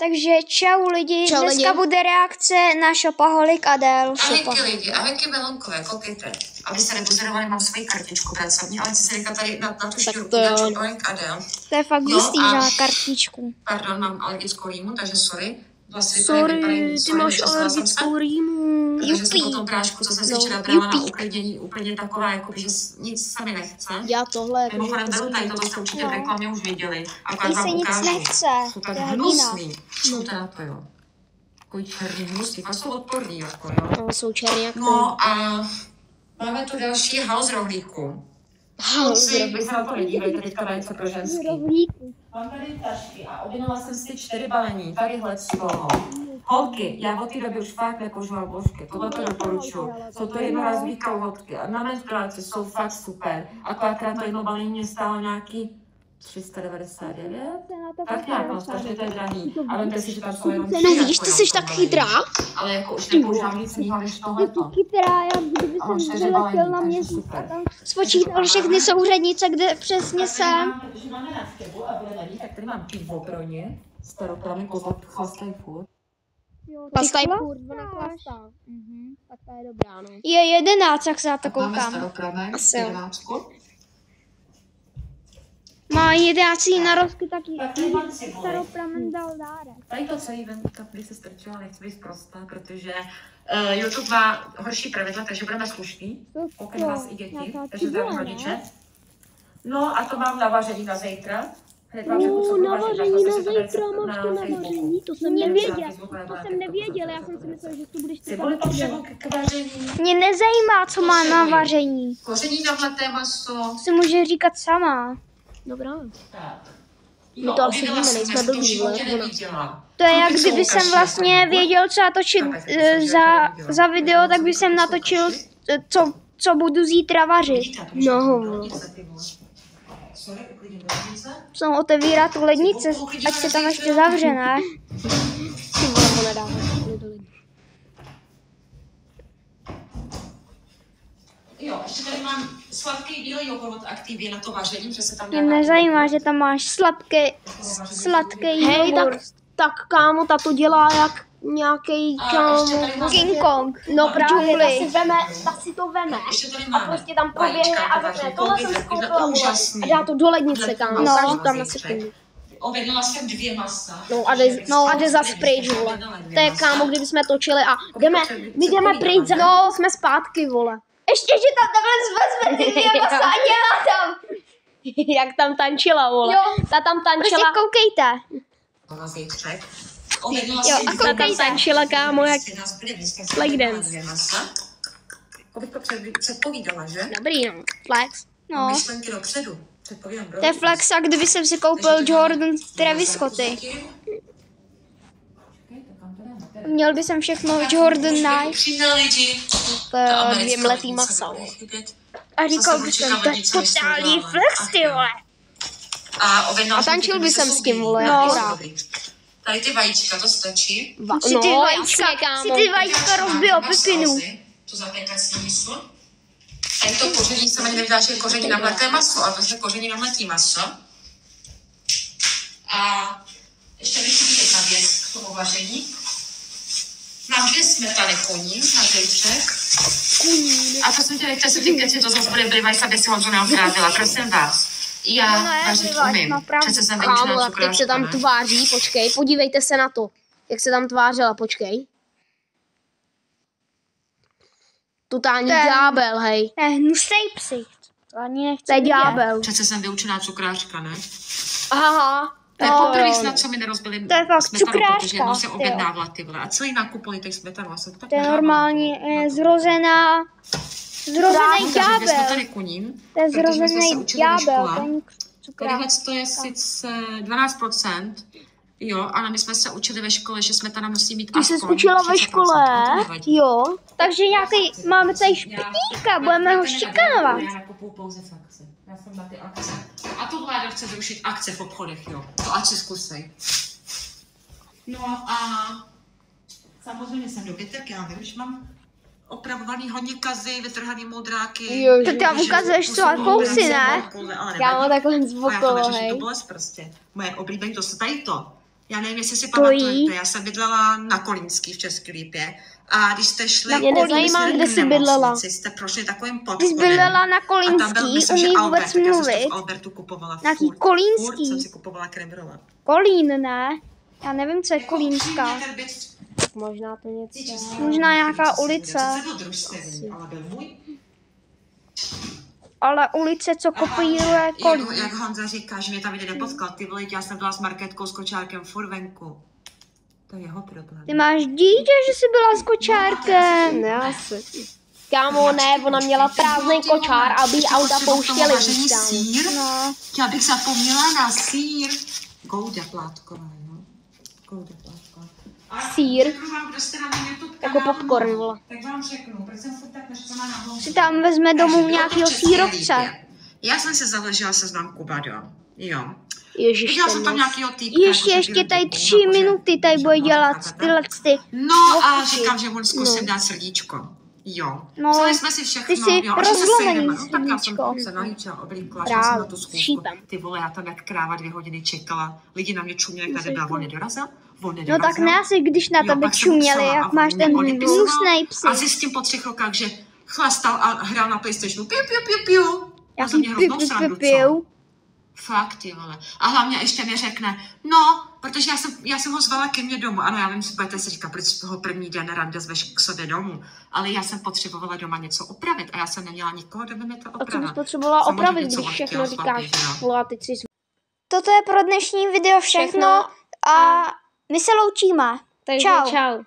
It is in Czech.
Takže čau lidi, Čau, dneska lidi. bude reakce na Šopaholik Adel. Ahojky lidi, ahojky melonkové, koukejte. Aby se nepozorovali, mám svoji kartičku pracovní, ale chci se říkat tady na tu šťůrku, na Šopaholik Adel. To je fakt Jo, hustý, a- že má kartičku. Pardon, mám alergickou rýmu, takže sorry. Vlastně Sorry, ty máš alergickou rýmu. Takže jsem potom prášku, co jsem si včera brala na uklidnění, úplně taková, jako, že nic se mi nechce. Já tohle, jako, Mimochodem, beru tady, tohle jste určitě v reklamě už viděli. Akorát Mně se vám nic ukážu. nechce, Jsou to tak je hnusný. Čumte na to, jo. Takový černý hnusný, fakt jsou odporný, jako, jo. no, jsou černý jak No a máme tu další hal z rohlíku. Holci, vy se na to nedívejte, teďka na něco pro ženský. Mám tady tašky a objednala jsem si 4 balení, tadyhle z toho. Holky, já od té doby už fakt nepožívám vložky, tohle to doporučuji. Jsou to jednorázové kalhotky a na menstruaci jsou fakt super. Akorát to jedno balení mě stálo nějaký 399? Tak nějak, no, strašně to je drahý. A vemte si, že tam jsou jenom No vidíš, ty jsi tak chytrá. Ale jako už nepoužívám nic jiného než tohleto. Chytrá, já kdyby A mám jsem 4 vyletěl balení, na takže měsíc a super. tam spočítal všechny souřadnice, kde přesně jsem. Protože máme návštěvu a bude na ní, tak tady mám pivo pro ně. Staropravy, chlastají furt. Chlastají furt, ona chlastá. Tak to je dobrá, no. Je 11, jak se na to Máme koukám. staropramek, Asi jo. 11. Má 11 narozky taky. Tak tady mám cibuli. Staropramen dal dárek. Tady to celý ven, tam když se strčila, nechci být prostá, protože YouTube má horší pravidla, takže budeme slušný. Pokud vás i děti, takže zdravím rodiče. No a to mám na vaření na zítra. Hned vám řeknu, co budu Na vařit, vaření tak na zase zítra, to máš na to na Facebooku. vaření, to jsem Nevěděl, nevěděl. to jsem nevěděl, já jsem si myslel, že to budeš Cibuli potřebuji k vaření, Mě nezajímá, co má na vaření. koření navleté maso. Si může říkat sama. Dobrá. Tak. My to asi objevila víme, jsem nejsme něco, blbý, v životě ale ona. neviděla. To je jak Kluky jsou kdyby jsem kaši, vlastně jako věděl, co natočit za video, tak bych jsem natočil, co budu zítra vařit. No. Sorry, uklidím lednice. Jsem otevírat tu lednici, ať se tam ještě zavře, ne? Ty vole, to nedáme. Jo, ještě tady mám sladký bílý jogurt od Activie na to vaření, protože se tam Mě nezajímá, že tam máš sladký Hej, jogurt. tak kámo, ta to dělá jak nějaký kámo. King Kong. No právě, džungli. ta si to veme. Ještě tady A máme prostě tam proběhne a řekne, tohle jsem si koupila, vole. úžasný. A dá to do lednice, kámo. No. Ukážu tam na sekundu. Objednala jsem 2 masa. No a jde zas pryč, vole. To je kámo, kdyby jsme točili a my jdeme pryč, no, jsme zpátky, vole. Ještě, že tam takhle vezme ty dvě masa a dělá tam. Jak tam tančila, vole. Jo. Ta tam Prostě tančila, koukejte. To na zítřek. Objednala Jo, jsem a ta tam koukejte. tančila, kámo, jak nás bude dneska Like dance. 2 masa. To bych to předpovídala, že? dobrý, no. Flex. No, Myšlenky dopředu. Předpovídám. to je flex, a kdyby jsem si koupil Jordan Travis Scotty. Měl by jsem všechno Jordan Nike. Upřímné lidi. To je 2 mletý masa, vole. A říkal by jsem, to je totální flex, ty vole. A tančil by jsem s tím, vole, No. no. Tady ty vajíčka, to stačí. Si ty No, vajíčka, jasně, kámo. si ty vajíčka rozbij o pepinu. To zapékací místo. Tady to koření se ani nevydá, že je koření na mleté maso, ale to je koření na mletý maso. A ještě mi chybí jedna věc k tomu vaření. Mám 2 smetany koní na zejček. A to jsem chtěla, to jsem říkala, že to zase bude blivajs, aby si Honzo neotrávila, prosím vás. Já No ne, vařit blivajs, umím. no pravda. Přece jsem Kámo, vyučená tak teď se tam cukrářka, ne? tváří, počkej, podívejte se na to. Jak se tam tvářila, počkej. Totální To je- ďábel, hej. To je hnusej psich. To ani nechci To je vidět. ďábel. Přece jsem vyučená cukrářka, ne? Aha. To je No, poprvé jo. snad, co mi nerozbili To je fakt smetanu, cukrářka, protože jednou jsem jo. objednávala ty vole. A co jí nakupovali těch smetanu? Asi tak To je nedávám. normálně zrozený Takže ďábel. smetany koním, To je protože jsme se zrozený učili ve ďábel. škole. To není Tadyhle cukrář. to je sice 12%, jo, ale my jsme se učili ve škole, že smetana musí mít Ty jsi aspoň učila ve 30%, škole? ale to nevadí. Jo. Takže nějaký, máme tady špitníka, budeme ho šikanovat. Já nakupuju pouze v akci. Já jsem na ty akce. A to vláda chce zrušit akce v obchodech, jo. To ať si zkusej. No a samozřejmě jsem dobytek, já vím, že mám opravovaný honíkazy, vytrhaný modráky. Jo, To tam ukazuješ co a kousy, ne? Kámo, takhle z A já to okolo, neřeším, hej. to bolest prostě. Moje oblíbený, to se tady to. Já nevím, jestli si pamatujete, já jsem bydlela na Kolínský v České Lípě. A když jste šli... Mě nezajímá, kde jsi bydlela. Jste prošli takovým Ty podchodem. jsi bydlela na Kolínský, umí vůbec mluvit. Albertu kupovala Nějaký furt Kolínský. jsem si kupovala kremrole. Kolín, ne? Já nevím, co je Kolínská. Možná to něco. Možná nějaká ulice. Ale byl můj. Ale ulice, co kopíruje Kolín. Jak Honza říká, že mě tam jde nepotkal. Ty vole, já jsem byla s Markétkou s kočárkem furt venku. To je jeho problém. Ty máš dítě, že jsi byla s kočárkem. Ne, asi. Kámo, ne, ona měla prázdný kočár, aby jí auta pouštěli. Sýr? No. Já bych zapomněla na sýr. Gouda Plátková, no. Gouda Plátková. Sýr. Jako popcorn, vole. Tak vám řeknu, proč jsem furt tak naštvaná na hloubu. Si tam vezme domů nějakýho sýrovce. Já jsem se založila seznam Kubado. Jo. Ježiš, Viděla jsem tam nějakýho týpka. Ještě tady 3 minuty tady bude dělat tyhle ty. No a říkám, že on zkusím dát srdíčko. Jo. No, Vzali jsme si všechno. ty jsi jo, rozlomený no, tak já jsem srdíčko. se nahýčila, oblíkla, šla jsem na tu schůzku. šípem. Ty vole, já tam jak kráva 2 hodiny čekala. Lidi na mě čuměli, jak tady byla, on nedorazil. No tak ne asi, když na tebe čuměli, jak máš ten hnusnej psy. A zjistím po 3 rokách, že chlastal a hrál na PlayStationu. Piu, piu, piu, piu. Jaký piu. Fakt, ty vole. A hlavně ještě mi řekne, no, protože já jsem ho zvala ke mně domů. Ano, já vím, že budete si říkat, proč toho první den rande zveš k sobě domů. Ale já jsem potřebovala doma něco opravit a já jsem neměla nikoho, kdo by mi to A co opravil. bys potřebovala Samozřejmě, opravit, co když on všechno chtěl, říkáš? chlapi, Vole, teď si... Toto je pro dnešní video všechno a my se loučíme. Takže Čau. čau.